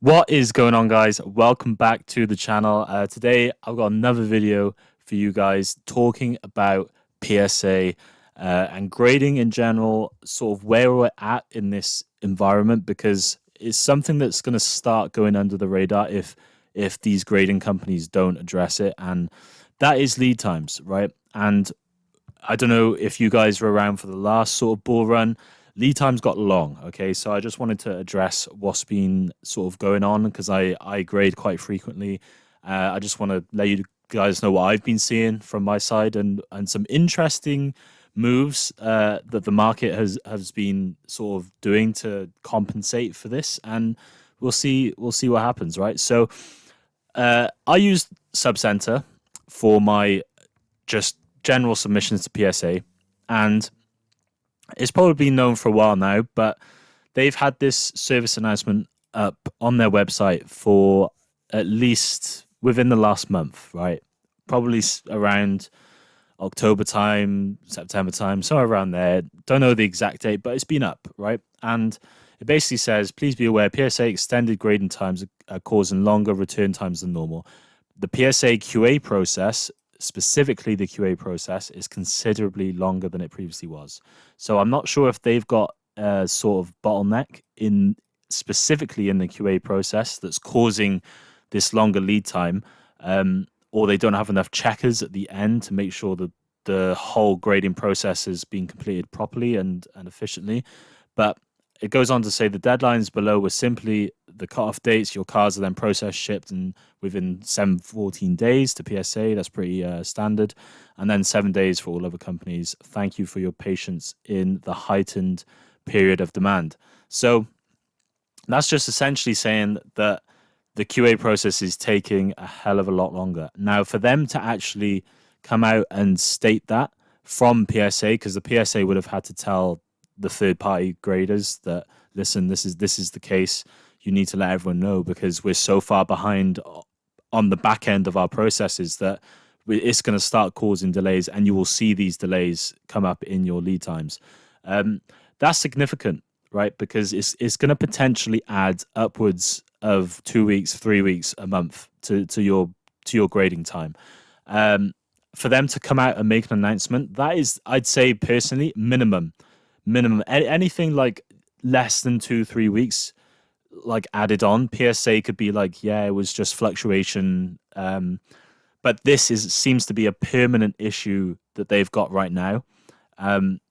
What is going on, guys? Welcome back to the channel. Today, I've got another video for you guys talking about PSA and grading in general, sort of where we're at in this environment, because it's something that's going to start going under the radar if these grading companies don't address it, and that is lead times, right? And I don't know if you guys were around for the last sort of bull run. Lead times got long. Okay, so I just wanted to address what's been sort of going on because I grade quite frequently. I just want to let you guys know what I've been seeing from my side and some interesting moves that the market has been sort of doing to compensate for this, and we'll see what happens, right? So I used Subcenter for my just general submissions to PSA, and it's probably been known for a while now, but they've had this service announcement up on their website for at least within the last month, right? Probably around October time, September time, somewhere around there. Don't know the exact date, but it's been up, right? And it basically says, please be aware, PSA extended grading times are causing longer return times than normal. The PSA QA process, specifically the QA process, is considerably longer than it previously was. So I'm not sure if they've got a sort of bottleneck in specifically in the QA process that's causing this longer lead time, or they don't have enough checkers at the end to make sure that the whole grading process is being completed properly and efficiently. But it goes on to say the deadlines below were simply the cutoff dates. Your cars are then processed, shipped, and within 14 days to PSA. That's pretty standard. And then 7 days for all other companies. Thank you for your patience in the heightened period of demand. So that's just essentially saying that the QA process is taking a hell of a lot longer. Now, for them to actually come out and state that from PSA, because the PSA would have had to tell the third party graders that, listen, this is the case. You need to let everyone know because we're so far behind on the back end of our processes that it's going to start causing delays, and you will see these delays come up in your lead times. That's significant, right? Because it's going to potentially add upwards of 2 weeks, 3 weeks, a month to your grading time. For them to come out and make an announcement, that is, I'd say personally, minimum. Anything like less than 2 3 weeks, like added on. PSA could be like, yeah, it was just fluctuation. But this is seems to be a permanent issue that they've got right now. Um,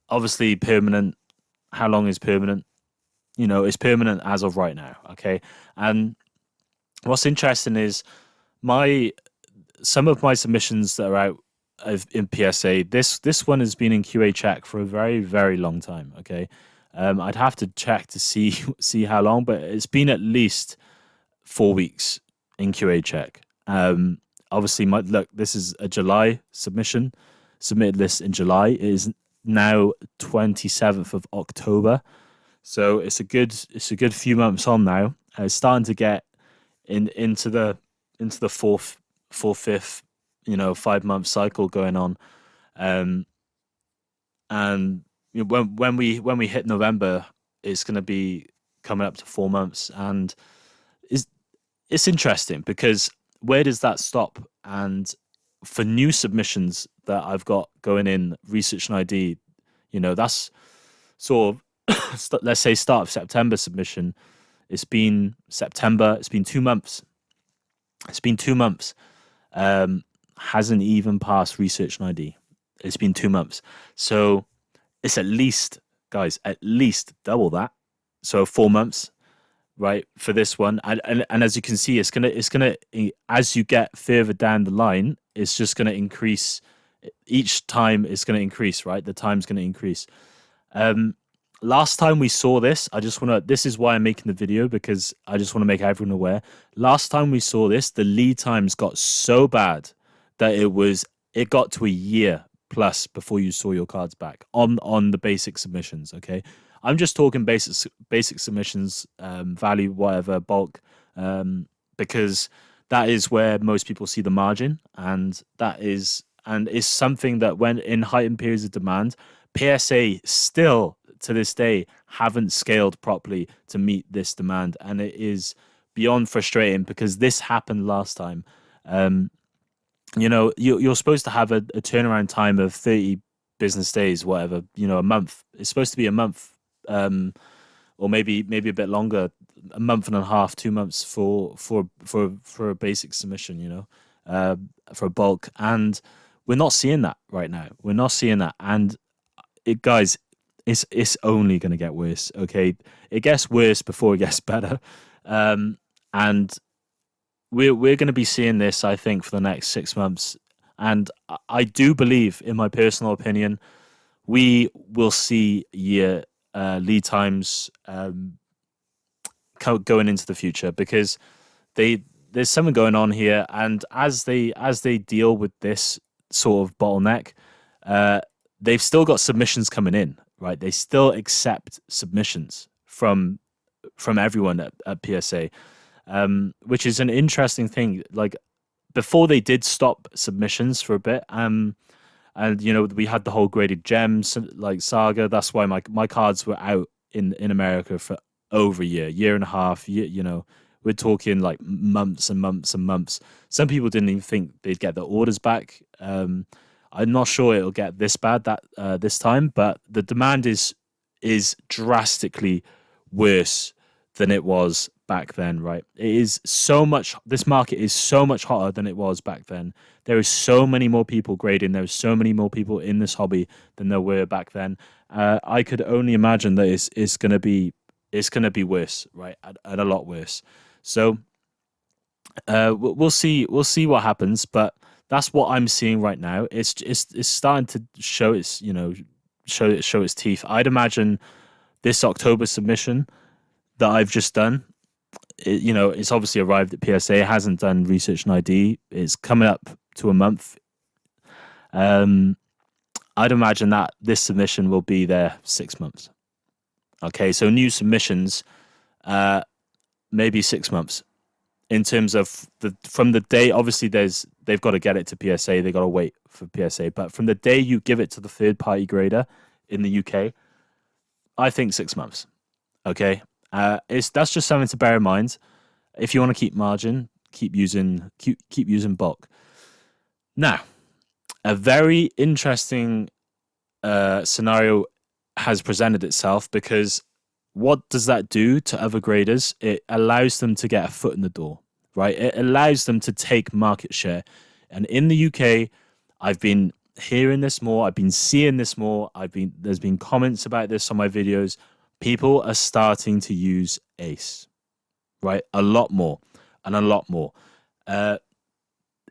Obviously, permanent. How long is permanent? It's permanent as of right now. Okay, and what's interesting is my some of my submissions that are out in PSA. This one has been in QA check for a very very long time. Okay, I'd have to check to see see how long, but it's been at least 4 weeks in QA check. Obviously, look, this is a July submission. Submitted this in July. It is now 27th of October, so it's a good few months on now. It's starting to get into the fifth, 5 month cycle going on. Um, and when we hit November, it's going to be coming up to 4 months, and it's it's interesting because where does that stop? And for new submissions that I've got going in research and ID, that's sort of let's say start of September submission. It's been September. It's been 2 months. It's been 2 months. Um, hasn't even passed research and ID. It's been 2 months. So it's at least, guys, at least double that. So 4 months, right, for this one. And as you can see, it's gonna as you get further down the line, it's just gonna increase. Each time it's gonna increase, right? The time's gonna increase. Um, Last time we saw this, this is why I'm making the video, because I just want to make everyone aware. Last time we saw this, the lead times got so bad that it got to a year plus before you saw your cards back on the basic submissions. Okay, I'm just talking basic submissions, value, whatever, bulk, because that is where most people see the margin, and is something that when in heightened periods of demand, PSA still to this day haven't scaled properly to meet this demand, and it is beyond frustrating because this happened last time. Um, you're supposed to have a turnaround time of 30 business days, whatever, a month. It's supposed to be a month, um, or maybe a bit longer, a month and a half, 2 months for a basic submission, uh, for a bulk. And we're not seeing that right now. We're not seeing that. And guys, it's only going to get worse. Okay, it gets worse before it gets better, and we're going to be seeing this, I think, for the next 6 months. And I do believe, in my personal opinion, we will see year lead times going into the future because there's something going on here, and as they deal with this sort of bottleneck, uh, they've still got submissions coming in, right? They still accept submissions from everyone at PSA, which is an interesting thing. Like before, they did stop submissions for a bit, and we had the whole graded gems like saga. That's why my cards were out in America for over a year and a half. We're talking like months and months and months. Some people didn't even think they'd get their orders back. I'm not sure it'll get this bad that this time, but the demand is drastically worse than it was back then, right? It is so much. This market is so much hotter than it was back then. There is so many more people grading. There are so many more people in this hobby than there were back then. I could only imagine that it's gonna be worse, right? And a lot worse. So we'll see what happens, but that's what I'm seeing right now. It's starting to show its show its teeth. I'd imagine this October submission that I've just done. It's obviously arrived at PSA. It hasn't done research and ID. It's coming up to a month. Um, I'd imagine that this submission will be there 6 months. Okay, so new submissions, uh, maybe 6 months in terms of from the day. Obviously, they've got to get it to PSA. They got to wait for PSA, but from the day you give it to the third party grader in the UK, I think 6 months. Okay, it's that's just something to bear in mind. If you want to keep margin, keep using bulk. Now, a very interesting scenario has presented itself because what does that do to other graders? It allows them to get a foot in the door, right? It allows them to take market share. And in the UK, I've been hearing this more. I've been seeing this more. There's been comments about this on my videos. People are starting to use Ace, right? A lot more and a lot more. Uh,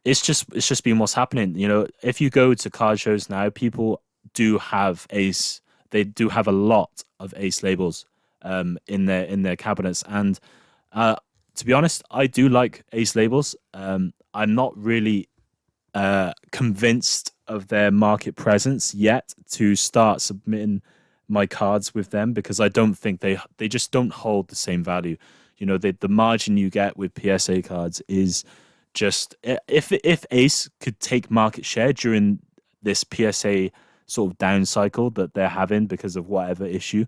it's just been what's happening. If you go to card shows now, people do have Ace. They do have a lot of Ace labels in their cabinets, and uh, to be honest, I do like Ace labels. I'm not really convinced of their market presence yet to start submitting my cards with them because I don't think they just don't hold the same value. The margin you get with PSA cards is just if Ace could take market share during this PSA sort of down cycle that they're having because of whatever issue,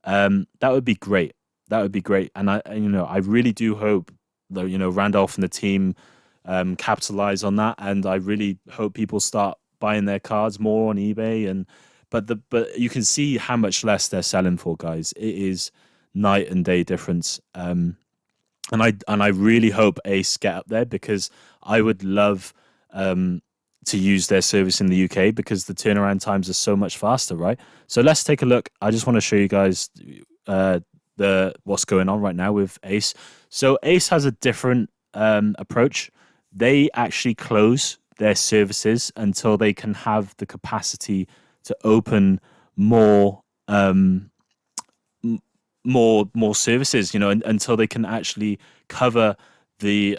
that would be great. That would be great, and I really do hope that Randolph and the team capitalize on that, and I really hope people start buying their cards more on eBay. But you can see how much less they're selling for, guys. It is night and day difference. And I really hope Ace get up there because I would love to use their service in the UK because the turnaround times are so much faster, right? So let's take a look. I just want to show you guys the what's going on right now with Ace. So Ace has a different approach. They actually close their services until they can have the capacity to open more more services, until they can actually cover the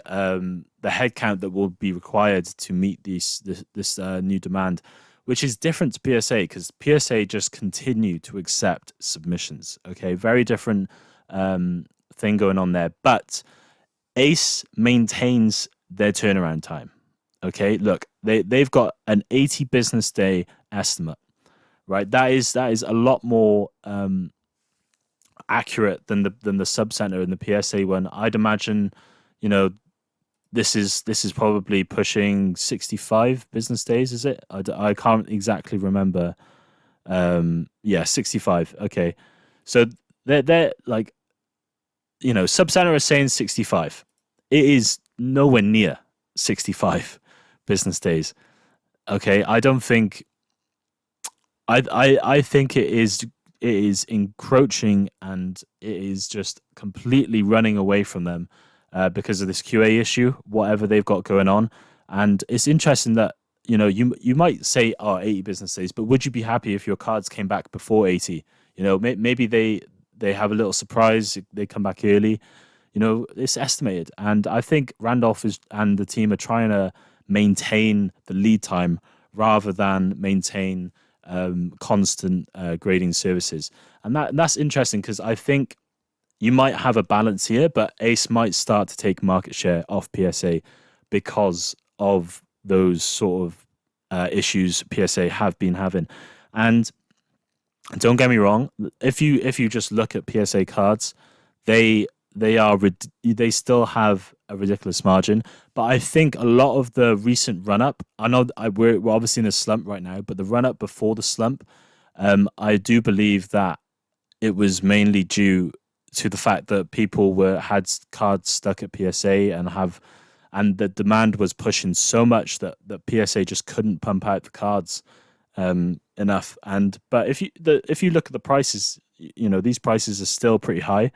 headcount that will be required to meet this new demand, which is different to PSA because PSA just continue to accept submissions. Okay, very different thing going on there, but Ace maintains their turnaround time. Okay, look, they've got an 80 business day estimate, right? That is a lot more accurate than the sub center and the PSA one. I'd imagine, you know, this is probably pushing 65 business days. Is it? I can't exactly remember. Yeah, 65. Okay, so they're like, sub center is saying 65. It is nowhere near 65 business days. Okay, I don't think I think it is encroaching, and it is just completely running away from them because of this QA issue, whatever they've got going on. And it's interesting that you might say, oh, 80 business days, but would you be happy if your cards came back before 80? Maybe they have a little surprise, they come back early. It's estimated, and I think Randolph and the team are trying to maintain the lead time rather than maintain constant grading services. And that's interesting because I think you might have a balance here, but Ace might start to take market share off PSA because of those sort of issues PSA have been having. And don't get me wrong, if you just look at PSA cards, they they still have a ridiculous margin. But I think a lot of the recent run up, I know we're obviously in a slump right now, but the run up before the slump, I do believe that it was mainly due to the fact that people had cards stuck at PSA and the demand was pushing so much that PSA just couldn't pump out the cards enough. But if you look at the prices, these prices are still pretty high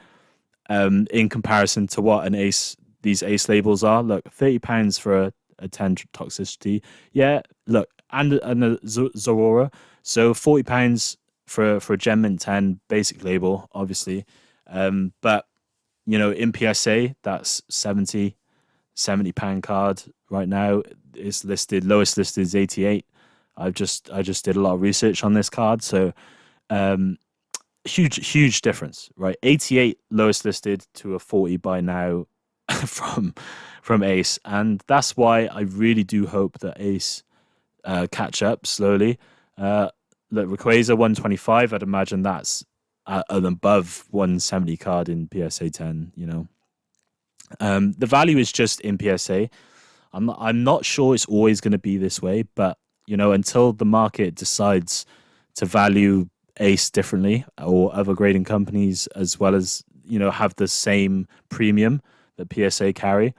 in comparison to what these ace labels are. Look, £30 for a 10 toxicity. Yeah, look, and a Zorora. So £40 for a Gem Mint 10 basic label, obviously. But in PSA, that's £70 card right now. It's listed, lowest listed is 88. I just did a lot of research on this card, so huge difference, right? 88 lowest listed to a 40 by now from Ace, and that's why I really do hope that Ace catch up slowly. Look, Rayquaza 125, I'd imagine that's an above 170 card in PSA 10. The value is just in PSA. I'm not sure it's always going to be this way, but until the market decides to value Ace differently, or other grading companies as well as have the same premium that PSA carry,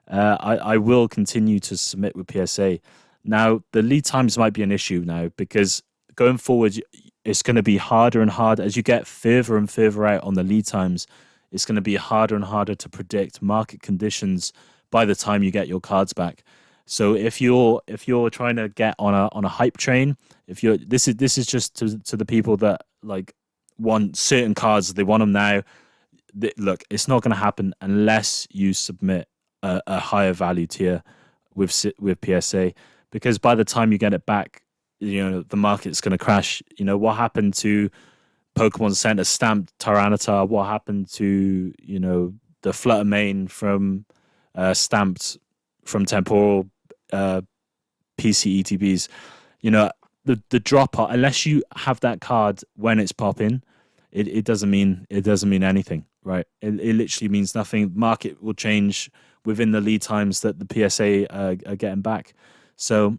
I will continue to submit with PSA. Now, the lead times might be an issue now because going forward, it's going to be harder and harder as you get further and further out on the lead times. It's going to be harder and harder to predict market conditions by the time you get your cards back. So if you're trying to get on a hype train, this is just to the people that like want certain cards, they want them now. Look, it's not going to happen unless you submit a higher value tier with PSA, because by the time you get it back, the market's going to crash. What happened to Pokemon Center stamped Tyranitar? What happened to the Flutter Mane from stamped from Temporal PCETBs? The drop out, unless you have that card when it's popping, it doesn't mean anything, right? It literally means nothing. Market will change within the lead times that the PSA are getting back. So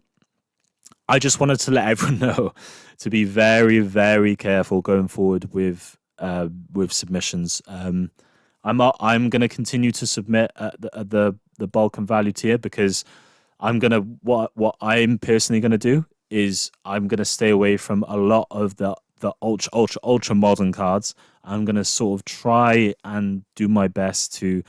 I just wanted to let everyone know to be very, very careful going forward with submissions. I'm going to continue to submit at the bulk and value tier because what I'm personally gonna do is I'm gonna stay away from a lot of the ultra modern cards. I'm gonna sort of try and do my best to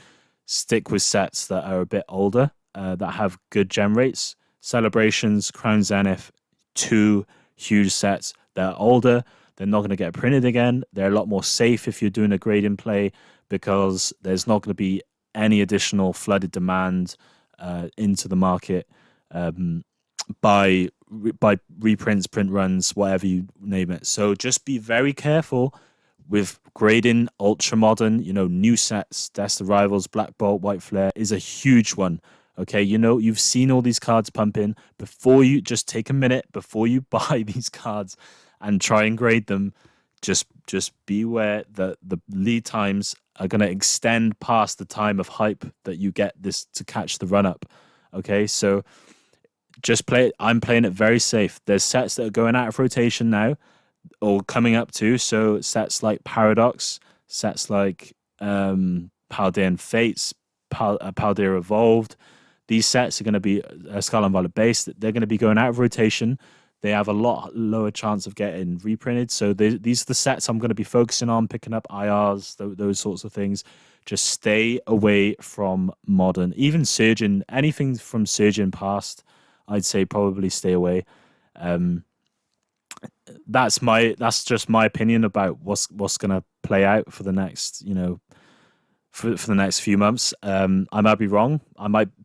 stick with sets that are a bit older, that have good gem rates. Celebrations, Crown Zenith, two huge sets. They're older. They're not going to get printed again. They're a lot more safe if you're doing a grade in play because there's not going to be any additional flooded demand into the market by reprints, print runs, whatever you name it. So just be very careful with grading ultra modern, new sets. Death of Rivals, Black Bolt, White Flare is a huge one. Okay, you've seen all these cards pumping. Before you just take a minute before you buy these cards and try and grade them. just beware that the lead times are going to extend past the time of hype that you get this to catch the run up. Okay, so just play. I'm playing it very safe. There's sets that are going out of rotation now or coming up to. So sets like Paradox, sets like Paldean Fates, Paldea Evolved. These sets are going to be Skull and Violet based. They're going to be going out of rotation. They have a lot lower chance of getting reprinted. So these are the sets I'm going to be focusing on, picking up IRs, those sorts of things. Just stay away from modern, even Surgeon, anything from Surgeon past. I'd say probably stay away. Um, that's just my opinion about what's gonna play out for the next for the next few months. I might be wrong.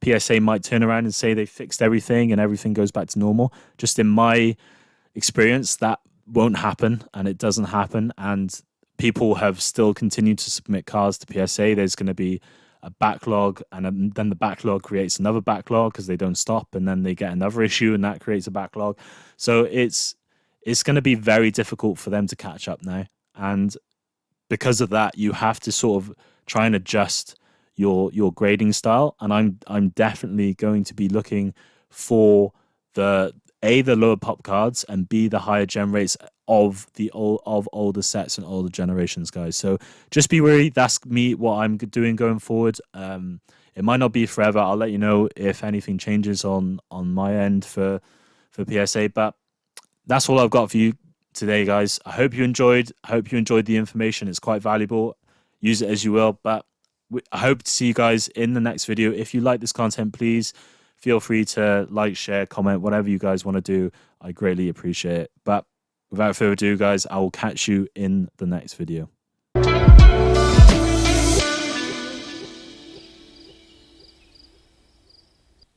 PSA might turn around and say they fixed everything and everything goes back to normal. Just in my experience, that won't happen and it doesn't happen. And people have still continued to submit cards to PSA. There's going to be a backlog, and then the backlog creates another backlog because they don't stop, and then they get another issue, and that creates a backlog. So it's going to be very difficult for them to catch up now, and because of that, you have to sort of try and adjust your grading style. And I'm definitely going to be looking for the lower pop cards and B the higher gem rates of older sets and older generations, guys. So just be wary. That's me what I'm doing going forward. It might not be forever. I'll let you know if anything changes on my end for PSA. But that's all I've got for you today, guys. I hope you enjoyed. I hope you enjoyed the information. It's quite valuable. Use it as you will. But I hope to see you guys in the next video. If you like this content, please feel free to like, share, comment, whatever you guys want to do. I greatly appreciate it. But without further ado, guys, I will catch you in the next video.